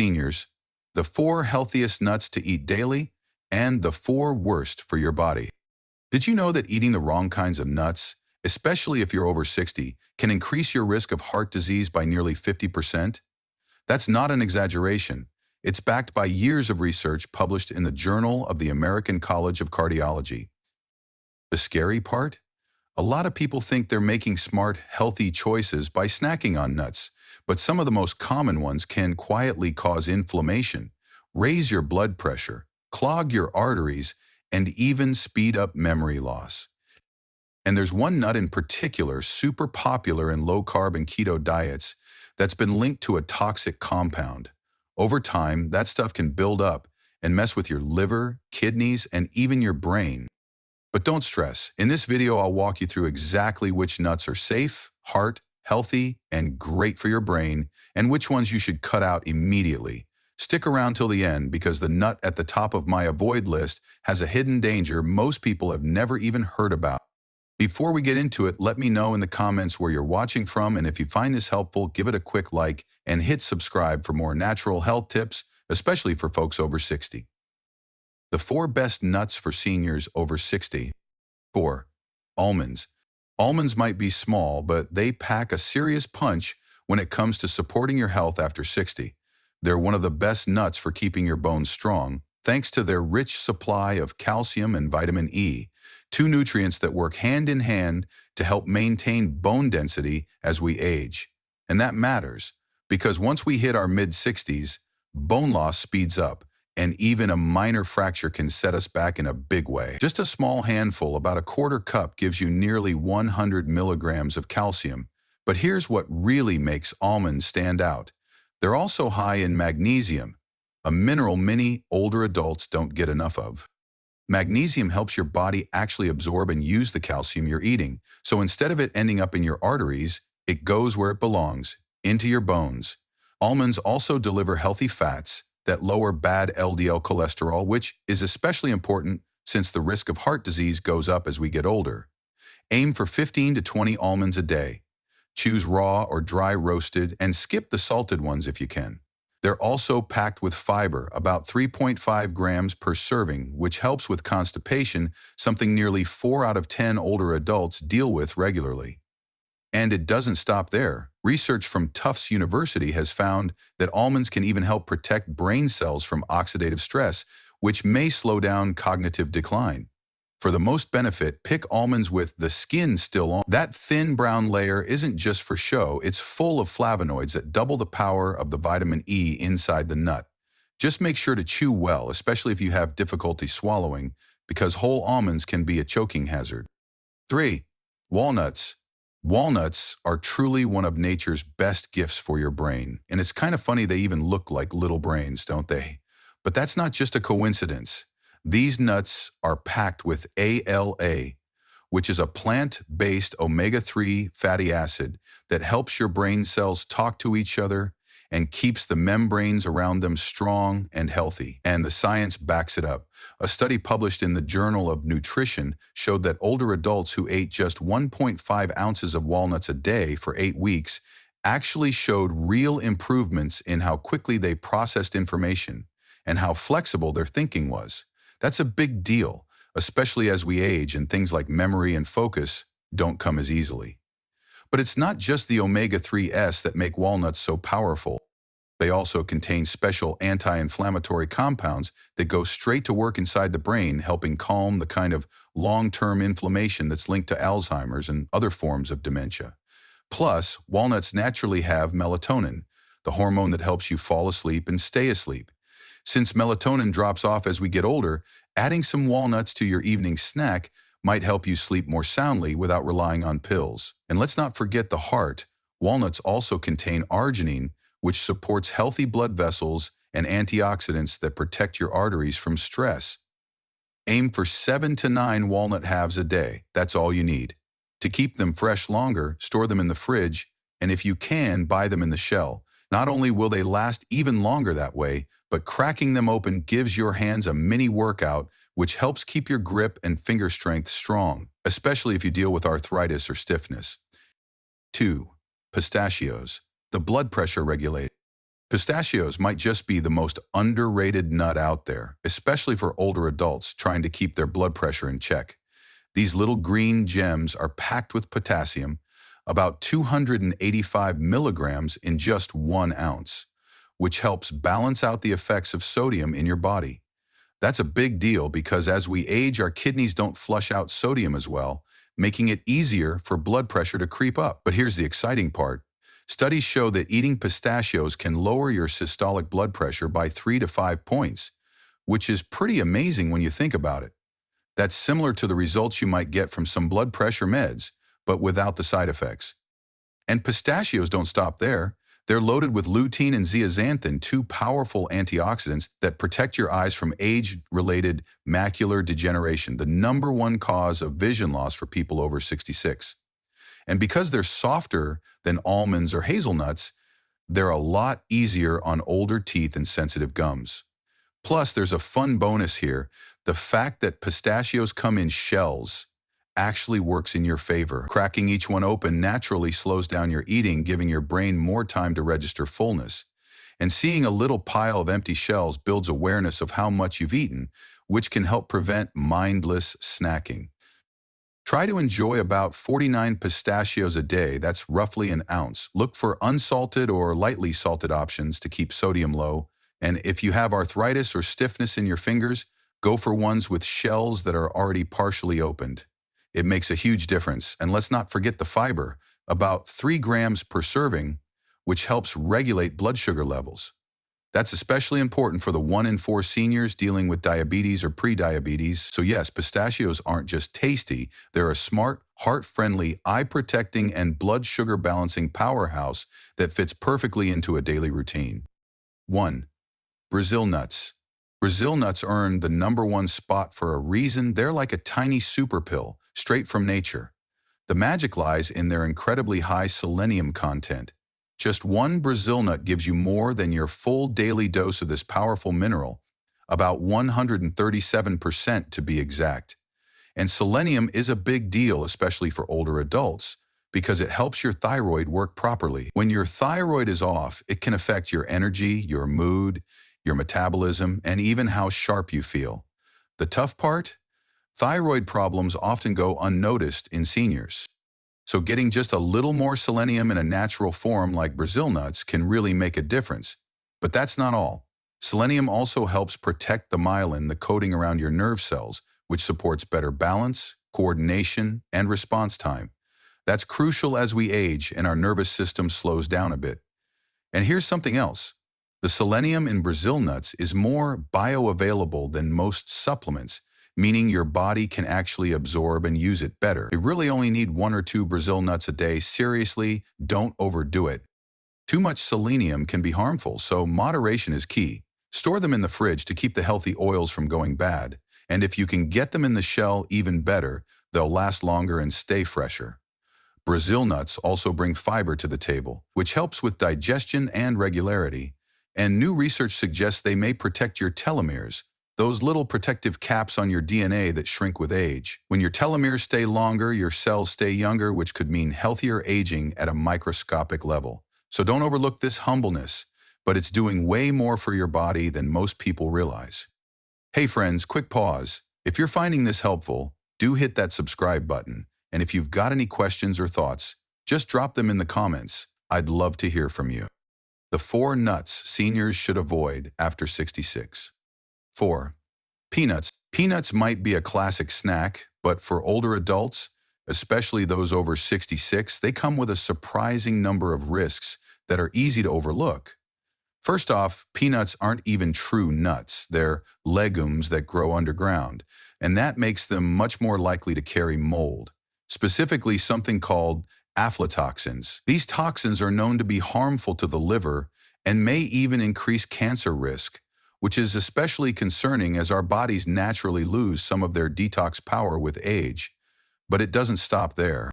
seniors, the 4 healthiest nuts to eat daily, and the 4 worst for your body. Did you know that eating the wrong kinds of nuts, especially if you're over 60, can increase your risk of heart disease by nearly 50%? That's not an exaggeration. It's backed by years of research published in the Journal of the American College of Cardiology. The scary part? A lot of people think they're making smart, healthy choices by snacking on nuts, but some of the most common ones can quietly cause inflammation, raise your blood pressure, clog your arteries, and even speed up memory loss. And there's one nut in particular super popular in low-carb and keto diets that's been linked to a toxic compound. Over time, that stuff can build up and mess with your liver, kidneys, and even your brain. But don't stress. In this video, I'll walk you through exactly which nuts are safe, heart, healthy, and great for your brain, and which ones you should cut out immediately. Stick around till the end because the nut at the top of my avoid list has a hidden danger most people have never even heard about. Before we get into it, let me know in the comments where you're watching from, and if you find this helpful, give it a quick like and hit subscribe for more natural health tips, especially for folks over 60. The 4 best nuts for seniors over 60. 4. Almonds. Almonds might be small, but they pack a serious punch when it comes to supporting your health after 60. They're one of the best nuts for keeping your bones strong, thanks to their rich supply of calcium and vitamin E, 2 nutrients that work hand in hand to help maintain bone density as we age. And that matters, because once we hit our mid-60s, bone loss speeds up, and even a minor fracture can set us back in a big way. Just a small handful, about a quarter cup, gives you nearly 100 milligrams of calcium. But here's what really makes almonds stand out. They're also high in magnesium, a mineral many older adults don't get enough of. Magnesium helps your body actually absorb and use the calcium you're eating, so instead of it ending up in your arteries, it goes where it belongs, into your bones. Almonds also deliver healthy fats that lower bad LDL cholesterol, which is especially important since the risk of heart disease goes up as we get older. Aim for 15 to 20 almonds a day. Choose raw or dry roasted and skip the salted ones if you can. They're also packed with fiber, about 3.5 grams per serving, which helps with constipation, something nearly 4 out of 10 older adults deal with regularly. And it doesn't stop there. Research from Tufts University has found that almonds can even help protect brain cells from oxidative stress, which may slow down cognitive decline. For the most benefit, pick almonds with the skin still on. That thin brown layer isn't just for show, it's full of flavonoids that double the power of the vitamin E inside the nut. Just make sure to chew well, especially if you have difficulty swallowing, because whole almonds can be a choking hazard. 3. Walnuts. Walnuts are truly one of nature's best gifts for your brain, and it's kind of funny they even look like little brains, don't they? But that's not just a coincidence. These nuts are packed with ALA, which is a plant-based omega-3 fatty acid that helps your brain cells talk to each other and keeps the membranes around them strong and healthy. And the science backs it up. A study published in the Journal of Nutrition showed that older adults who ate just 1.5 ounces of walnuts a day for 8 weeks actually showed real improvements in how quickly they processed information and how flexible their thinking was. That's a big deal, especially as we age and things like memory and focus don't come as easily. But it's not just the omega-3s that make walnuts so powerful. They also contain special anti-inflammatory compounds that go straight to work inside the brain, helping calm the kind of long-term inflammation that's linked to Alzheimer's and other forms of dementia. Plus, walnuts naturally have melatonin, the hormone that helps you fall asleep and stay asleep. Since melatonin drops off as we get older, adding some walnuts to your evening snack might help you sleep more soundly without relying on pills. And let's not forget the heart. Walnuts also contain arginine, which supports healthy blood vessels and antioxidants that protect your arteries from stress. Aim for 7 to 9 walnut halves a day. That's all you need. To keep them fresh longer, store them in the fridge, and if you can, buy them in the shell. Not only will they last even longer that way, but cracking them open gives your hands a mini workout, which helps keep your grip and finger strength strong, especially if you deal with arthritis or stiffness. 2. Pistachios. The blood pressure regulator. Pistachios might just be the most underrated nut out there, especially for older adults trying to keep their blood pressure in check. These little green gems are packed with potassium, about 285 milligrams in just 1 ounce, which helps balance out the effects of sodium in your body. That's a big deal because as we age, our kidneys don't flush out sodium as well, making it easier for blood pressure to creep up. But here's the exciting part. Studies show that eating pistachios can lower your systolic blood pressure by 3 to 5 points, which is pretty amazing when you think about it. That's similar to the results you might get from some blood pressure meds, but without the side effects. And pistachios don't stop there. They're loaded with lutein and zeaxanthin, two powerful antioxidants that protect your eyes from age-related macular degeneration, the #1 cause of vision loss for people over 66. And because they're softer than almonds or hazelnuts, they're a lot easier on older teeth and sensitive gums. Plus, there's a fun bonus here. The fact that pistachios come in shells actually works in your favor. Cracking each one open naturally slows down your eating, giving your brain more time to register fullness. And seeing a little pile of empty shells builds awareness of how much you've eaten, which can help prevent mindless snacking. Try to enjoy about 49 pistachios a day, that's roughly an ounce. Look for unsalted or lightly salted options to keep sodium low. And if you have arthritis or stiffness in your fingers, go for ones with shells that are already partially opened. It makes a huge difference. And let's not forget the fiber, about 3 grams per serving, which helps regulate blood sugar levels. That's especially important for the 1 in 4 seniors dealing with diabetes or prediabetes. So yes, pistachios aren't just tasty, they're a smart, heart-friendly, eye-protecting, and blood sugar balancing powerhouse that fits perfectly into a daily routine. 1. Brazil nuts. Brazil nuts earn the #1 spot for a reason. They're like a tiny super pill, straight from nature. The magic lies in their incredibly high selenium content. Just one Brazil nut gives you more than your full daily dose of this powerful mineral, about 137% to be exact. And selenium is a big deal, especially for older adults, because it helps your thyroid work properly. When your thyroid is off, it can affect your energy, your mood, your metabolism, and even how sharp you feel. The tough part? Thyroid problems often go unnoticed in seniors. So getting just a little more selenium in a natural form like Brazil nuts can really make a difference. But that's not all. Selenium also helps protect the myelin, the coating around your nerve cells, which supports better balance, coordination, and response time. That's crucial as we age and our nervous system slows down a bit. And here's something else. The selenium in Brazil nuts is more bioavailable than most supplements, meaning your body can actually absorb and use it better. You really only need 1 or 2 Brazil nuts a day. Seriously, don't overdo it. Too much selenium can be harmful, so moderation is key. Store them in the fridge to keep the healthy oils from going bad. And if you can get them in the shell, even better, they'll last longer and stay fresher. Brazil nuts also bring fiber to the table, which helps with digestion and regularity. And new research suggests they may protect your telomeres, those little protective caps on your DNA that shrink with age. When your telomeres stay longer, your cells stay younger, which could mean healthier aging at a microscopic level. So don't overlook this humbleness, but it's doing way more for your body than most people realize. Hey friends, quick pause. If you're finding this helpful, do hit that subscribe button. And if you've got any questions or thoughts, just drop them in the comments. I'd love to hear from you. The 4 nuts seniors should avoid after 66. 4. Peanuts. Peanuts might be a classic snack, but for older adults, especially those over 66, they come with a surprising number of risks that are easy to overlook. First off, peanuts aren't even true nuts. They're legumes that grow underground, and that makes them much more likely to carry mold, specifically something called aflatoxins. These toxins are known to be harmful to the liver and may even increase cancer risk, which is especially concerning as our bodies naturally lose some of their detox power with age. But it doesn't stop there.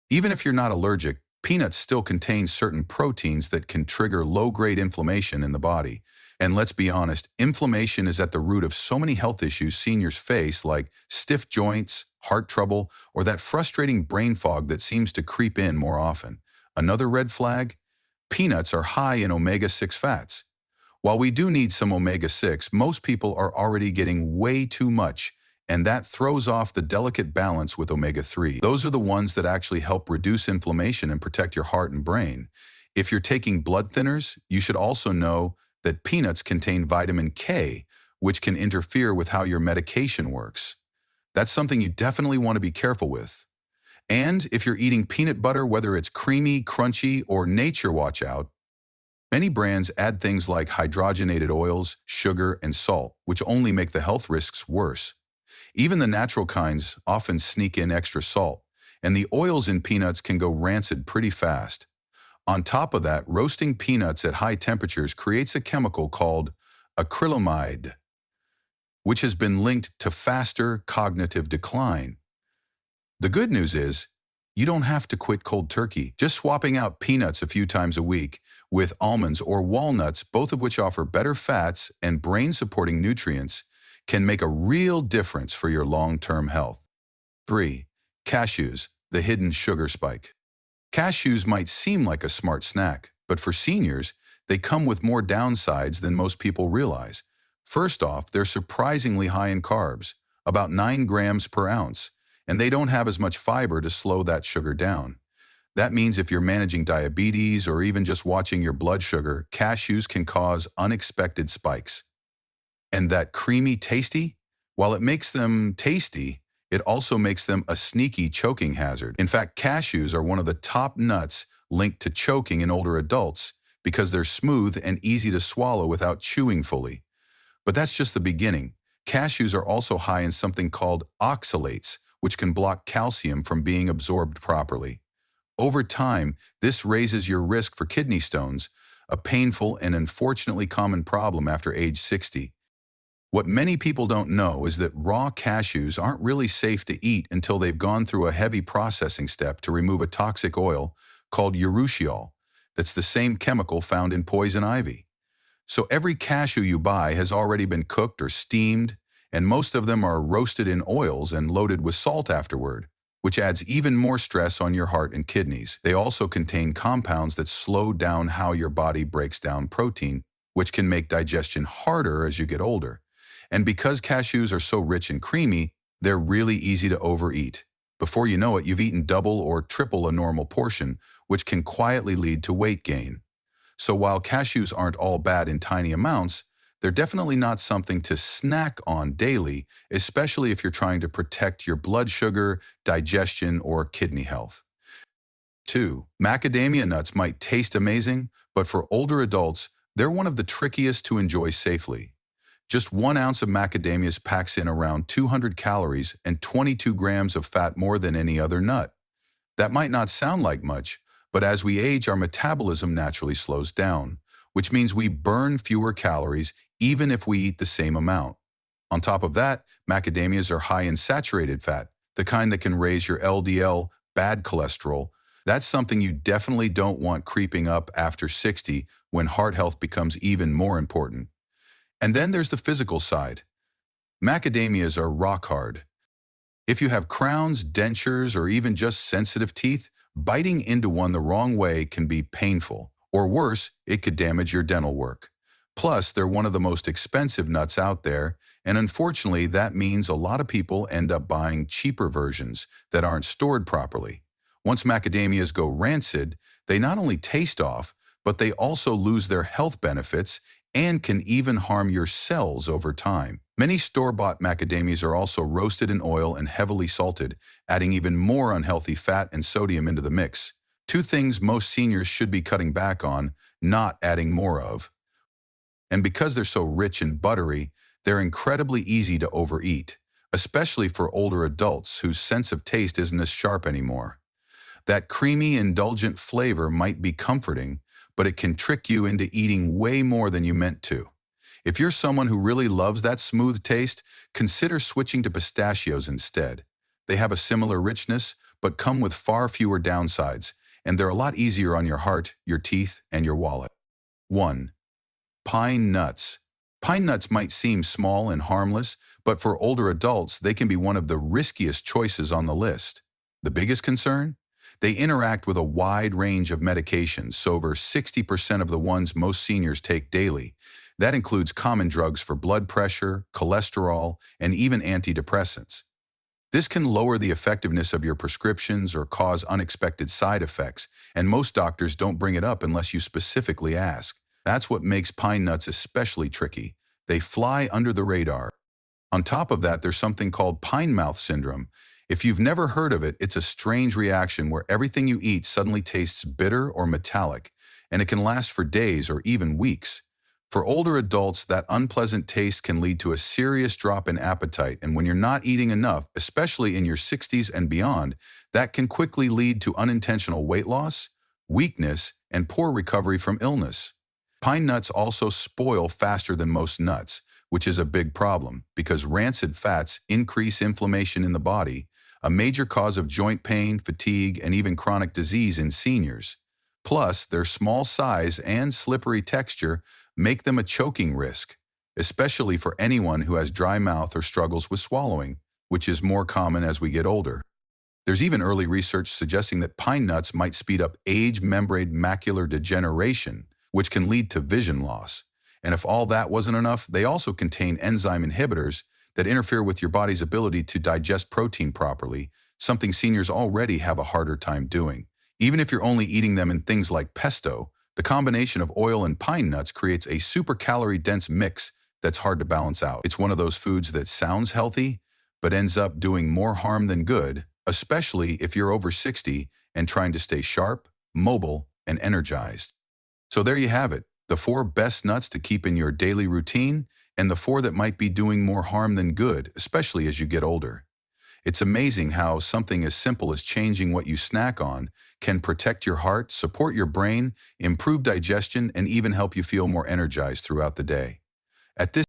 Even if you're not allergic, peanuts still contain certain proteins that can trigger low-grade inflammation in the body. And let's be honest, inflammation is at the root of so many health issues seniors face, like stiff joints, heart trouble, or that frustrating brain fog that seems to creep in more often. Another red flag? Peanuts are high in omega-6 fats, While we do need some omega-6, most people are already getting way too much, and that throws off the delicate balance with omega-3. Those are the ones that actually help reduce inflammation and protect your heart and brain. If you're taking blood thinners, you should also know that peanuts contain vitamin K, which can interfere with how your medication works. That's something you definitely want to be careful with. And if you're eating peanut butter, whether it's creamy, crunchy, or nature, watch out. Many brands add things like hydrogenated oils, sugar, and salt, which only make the health risks worse. Even the natural kinds often sneak in extra salt, and the oils in peanuts can go rancid pretty fast. On top of that, roasting peanuts at high temperatures creates a chemical called acrylamide, which has been linked to faster cognitive decline. The good news is, you don't have to quit cold turkey. Just swapping out peanuts a few times a week with almonds or walnuts, both of which offer better fats and brain-supporting nutrients, can make a real difference for your long-term health. 3. Cashews, the hidden sugar spike. Cashews might seem like a smart snack, but for seniors, they come with more downsides than most people realize. First off, they're surprisingly high in carbs, about 9 grams per ounce, and they don't have as much fiber to slow that sugar down. That means if you're managing diabetes or even just watching your blood sugar, cashews can cause unexpected spikes. And that creamy tasty? While it makes them tasty, it also makes them a sneaky choking hazard. In fact, cashews are one of the top nuts linked to choking in older adults because they're smooth and easy to swallow without chewing fully. But that's just the beginning. Cashews are also high in something called oxalates, which can block calcium from being absorbed properly. Over time, this raises your risk for kidney stones, a painful and unfortunately common problem after age 60. What many people don't know is that raw cashews aren't really safe to eat until they've gone through a heavy processing step to remove a toxic oil called urushiol. That's the same chemical found in poison ivy. So every cashew you buy has already been cooked or steamed, and most of them are roasted in oils and loaded with salt afterward, which adds even more stress on your heart and kidneys. They also contain compounds that slow down how your body breaks down protein, which can make digestion harder as you get older. And because cashews are so rich and creamy, they're really easy to overeat. Before you know it, you've eaten double or triple a normal portion, which can quietly lead to weight gain. So while cashews aren't all bad in tiny amounts, they're definitely not something to snack on daily, especially if you're trying to protect your blood sugar, digestion, or kidney health. 2. Macadamia nuts might taste amazing, but for older adults, they're one of the trickiest to enjoy safely. Just 1 ounce of macadamias packs in around 200 calories and 22 grams of fat more than any other nut. That might not sound like much, but as we age, our metabolism naturally slows down, which means we burn fewer calories even if we eat the same amount. On top of that, macadamias are high in saturated fat, the kind that can raise your LDL, bad cholesterol. That's something you definitely don't want creeping up after 60 when heart health becomes even more important. And then there's the physical side. Macadamias are rock hard. If you have crowns, dentures, or even just sensitive teeth, biting into one the wrong way can be painful. Or worse, it could damage your dental work. Plus, they're one of the most expensive nuts out there, and unfortunately, that means a lot of people end up buying cheaper versions that aren't stored properly. Once macadamias go rancid, they not only taste off, but they also lose their health benefits and can even harm your cells over time. Many store-bought macadamias are also roasted in oil and heavily salted, adding even more unhealthy fat and sodium into the mix. 2 things most seniors should be cutting back on, not adding more of. And because they're so rich and buttery, they're incredibly easy to overeat, especially for older adults whose sense of taste isn't as sharp anymore. That creamy, indulgent flavor might be comforting, but it can trick you into eating way more than you meant to. If you're someone who really loves that smooth taste, consider switching to pistachios instead. They have a similar richness, but come with far fewer downsides, and they're a lot easier on your heart, your teeth, and your wallet. 1. Pine nuts. Pine nuts might seem small and harmless, but for older adults, they can be one of the riskiest choices on the list. The biggest concern? They interact with a wide range of medications, so over 60% of the ones most seniors take daily. That includes common drugs for blood pressure, cholesterol, and even antidepressants. This can lower the effectiveness of your prescriptions or cause unexpected side effects, and most doctors don't bring it up unless you specifically ask. That's what makes pine nuts especially tricky. They fly under the radar. On top of that, there's something called pine mouth syndrome. If you've never heard of it, it's a strange reaction where everything you eat suddenly tastes bitter or metallic, and it can last for days or even weeks. For older adults, that unpleasant taste can lead to a serious drop in appetite, and when you're not eating enough, especially in your 60s and beyond, that can quickly lead to unintentional weight loss, weakness, and poor recovery from illness. Pine nuts also spoil faster than most nuts, which is a big problem because rancid fats increase inflammation in the body, a major cause of joint pain, fatigue, and even chronic disease in seniors. Plus, their small size and slippery texture make them a choking risk, especially for anyone who has dry mouth or struggles with swallowing, which is more common as we get older. There's even early research suggesting that pine nuts might speed up age-membrane macular degeneration, which can lead to vision loss. And if all that wasn't enough, they also contain enzyme inhibitors that interfere with your body's ability to digest protein properly, something seniors already have a harder time doing. Even if you're only eating them in things like pesto, the combination of oil and pine nuts creates a super calorie-dense mix that's hard to balance out. It's one of those foods that sounds healthy, but ends up doing more harm than good, especially if you're over 60 and trying to stay sharp, mobile, and energized. So there you have it, the 4 best nuts to keep in your daily routine, and the 4 that might be doing more harm than good, especially as you get older. It's amazing how something as simple as changing what you snack on can protect your heart, support your brain, improve digestion, and even help you feel more energized throughout the day. At this